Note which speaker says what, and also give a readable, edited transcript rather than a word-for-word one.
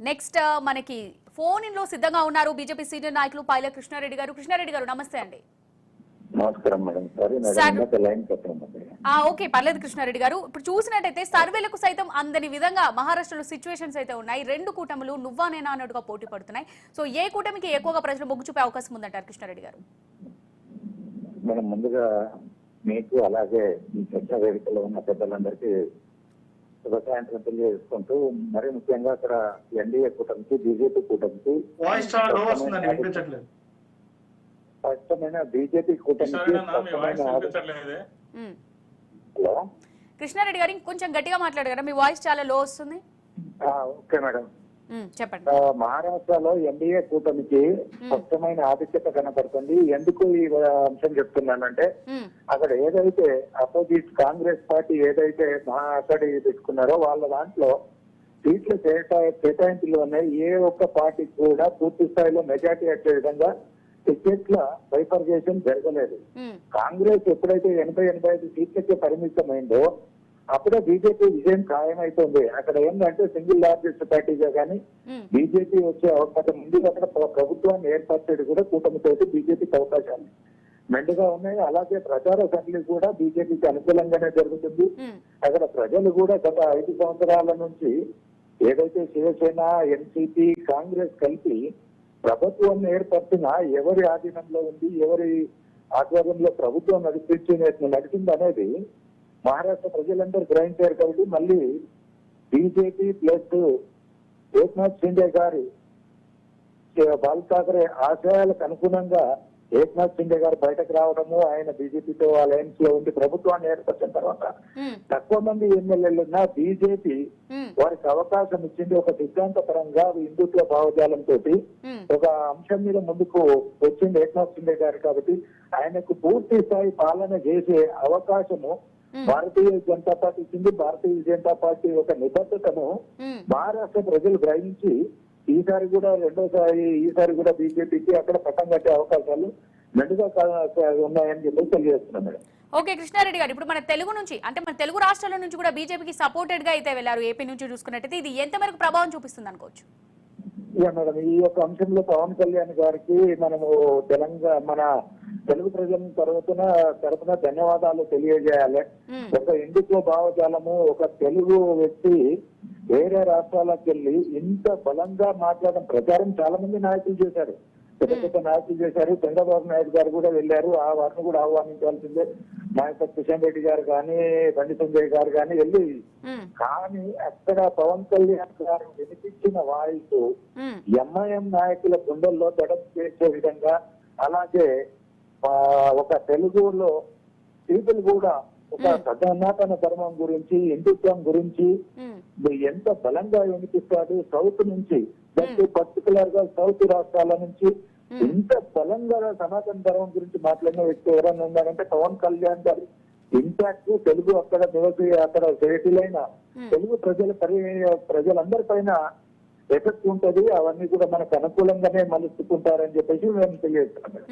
Speaker 1: Next మనకి phone in లో సిద్ధంగా ఉన్నారు బీజేపీ సీనియర్ నాయకులు పాయల కృష్ణారెడ్డి గారు. కృష్ణారెడ్డి గారు నమస్తే అండి.
Speaker 2: నమస్కారం మేడం. సారీ మేడం, లైన్ కట్టండి.
Speaker 1: ఓకే, పర్లేదు కృష్ణారెడ్డి గారు. ఇప్పుడు చూసినట్టయితే సర్వేలకు సైతం అందని విధంగా మహారాష్ట్రలో సిచ్యువేషన్స్ అయితే ఉన్నాయి. రెండు కూటములు నువ్వా నేనా అన్నట్టుగా పోటీ పడుతున్నాయి. సో ఏ కూటమికి ఎక్కువగా ప్రజలు మొగ్గు చూపే అవకాశం ఉందంటారు కృష్ణారెడ్డి గారు?
Speaker 2: మనం ముందుగా మీకు అలాగే ఈ చర్చా వేదికలో ఉన్న పెద్దలందరికీ శుభ సాయంత్రం తెలియజేసుకుంటూ, మరి ముఖ్యంగా అక్కడ ఎన్డీఏ కూటమికి బీజేపీ కూటమికి స్పష్టమైన బీజేపీ కూటమికి హలో
Speaker 1: కృష్ణారెడ్డి గారు ఇంకొంచెం గట్టిగా మాట్లాడగలరా? మీ వాయిస్ చాలా లో వస్తుంది.
Speaker 2: ఓకే మేడం,
Speaker 1: చెప్పండి.
Speaker 2: మహారాష్ట్రలో ఎన్డీఏ కూటమికి స్పష్టమైన ఆధిక్యత కనపడుతుంది. ఎందుకు ఈ అంశం చెప్తున్నానంటే, అక్కడ ఏదైతే అపోజిట్ కాంగ్రెస్ పార్టీ ఏదైతే అక్కడి తీసుకున్నారో వాళ్ళ దాంట్లో సీట్ల కేటాయింపులోనే ఏ ఒక్క పార్టీ కూడా పూర్తి స్థాయిలో మెజార్టీ వచ్చే విధంగా టికెట్ల బైఫర్గేషన్ జరగలేదు. కాంగ్రెస్ ఎప్పుడైతే 80-85 సీట్లకే పరిమితమైందో అప్పుడే బీజేపీ విజయం ఖాయమైతుంది. అక్కడ ఏంటంటే సింగిల్ లార్జెస్ట్ పార్టీగా కానీ బీజేపీ వచ్చే అవకాశం ఉంది. అక్కడ ప్రభుత్వాన్ని ఏర్పరిచేది కూడా కూటమితోటి బీజేపీకి అవకాశాలు మెండుగా ఉన్నాయి. అలాగే ప్రచార సభలు కూడా బీజేపీకి అనుకూలంగానే జరుగుతుంది. అక్కడ ప్రజలు కూడా గత 5 సంవత్సరాల నుంచి ఏదైతే శివసేన, ఎన్సీపీ, కాంగ్రెస్ కలిపి ప్రభుత్వాన్ని ఏర్పరిచినా ఎవరి ఆధీనంలో ఉంది, ఎవరి ఆధ్వర్యంలో ప్రభుత్వం నడిచింది అనేది మహారాష్ట్ర ప్రజలందరూ గ్రహించారు. కాబట్టి మళ్ళీ బీజేపీ ప్లస్ ఏక్నాథ్ షిండే గారి బాల్ ఠాకరే ఆశయాలకు అనుగుణంగా ఏక్నాథ్ షిండే గారు బయటకు రావడము, ఆయన బీజేపీతో అలయన్స్ లో ఉండి ప్రభుత్వాన్ని ఏర్పరిచిన తర్వాత తక్కువ మంది ఎమ్మెల్యేలు ఉన్న బీజేపీ వారికి అవకాశం ఇచ్చింది. ఒక సిద్ధాంతపరంగా హిందుత్వ భావజాలంతో ఒక అంశం మీద ముందుకు వచ్చింది ఏక్నాథ్ షిండే గారు. కాబట్టి ఆయనకు పూర్తి స్థాయి పాలన చేసే అవకాశము భారతీయ జనతా పార్టీ ఇచ్చింది. భారతీయ జనతా పార్టీ ఒక నిబద్ధతను మహారాష్ట్ర ప్రజలు గ్రహించి ఈసారి కూడా బీజేపీకి అక్కడ పట్టం కట్టే అవకాశాలు మెండుగా ఉన్నాయని చెప్పి తెలియజేస్తున్నాం మేడం.
Speaker 1: ఓకే కృష్ణారెడ్డి గారు, ఇప్పుడు మన తెలుగు నుంచి అంటే మన తెలుగు రాష్ట్రాల నుంచి కూడా బీజేపీకి సపోర్టెడ్ గా అయితే వెళ్లారు. ఏపీ నుంచి చూసుకున్నట్టయితే ఇది ఎంతవరకు ప్రభావం చూపిస్తుంది అనుకోవచ్చు?
Speaker 2: మేడం, ఈ యొక్క అంశంలో పవన్ కళ్యాణ్ గారికి మనము మన తెలుగు ప్రజల తరఫున ధన్యవాదాలు తెలియజేయాలి. ఒక హిందుత్వ భావజాలము, ఒక తెలుగు వ్యక్తి వేరే రాష్ట్రాలకు వెళ్లి ఇంత బలంగా మాట్లాడడం ప్రచారం చాలా మంది నాయకులు చేశారు, పెద్ద నాయకులు చేశారు. చంద్రబాబు నాయుడు గారు కూడా వెళ్ళారు, వారిని కూడా ఆహ్వానించాల్సిందే. నాయకుడు కిషన్ రెడ్డి గారు కానీ, బండి సంజయ్ గారు కానీ వెళ్ళి, కానీ అక్కడ పవన్ కళ్యాణ్ గారు వినిపించిన వాయిస్ ఎంఐఎం నాయకుల గుండెల్లో దడం చేసే విధంగా, అలాగే ఒక తెలుగులో పీపుల్ కూడా ఒక సనాతన ధర్మం గురించి, హిందుత్వం గురించి ఎంత బలంగా వినిపిస్తాడు. సౌత్ నుంచి, పర్టికులర్ గా సౌత్ రాష్ట్రాల నుంచి ఇంత బలంగా సనాతన ధర్మం గురించి మాట్లాడిన వ్యక్తి ఎవరైనా ఉన్నారంటే పవన్ కళ్యాణ్ గారు. ఇంపాక్ట్ తెలుగు అక్కడ అక్కడ సెటిల్ అయిన తెలుగు ప్రజలందరి పైన ఎఫెక్ట్ ఉంటది. అవన్నీ కూడా మనకు అనుకూలంగానే మలుచుకుంటారని చెప్పేసి మేము తెలియజేస్తున్నాం.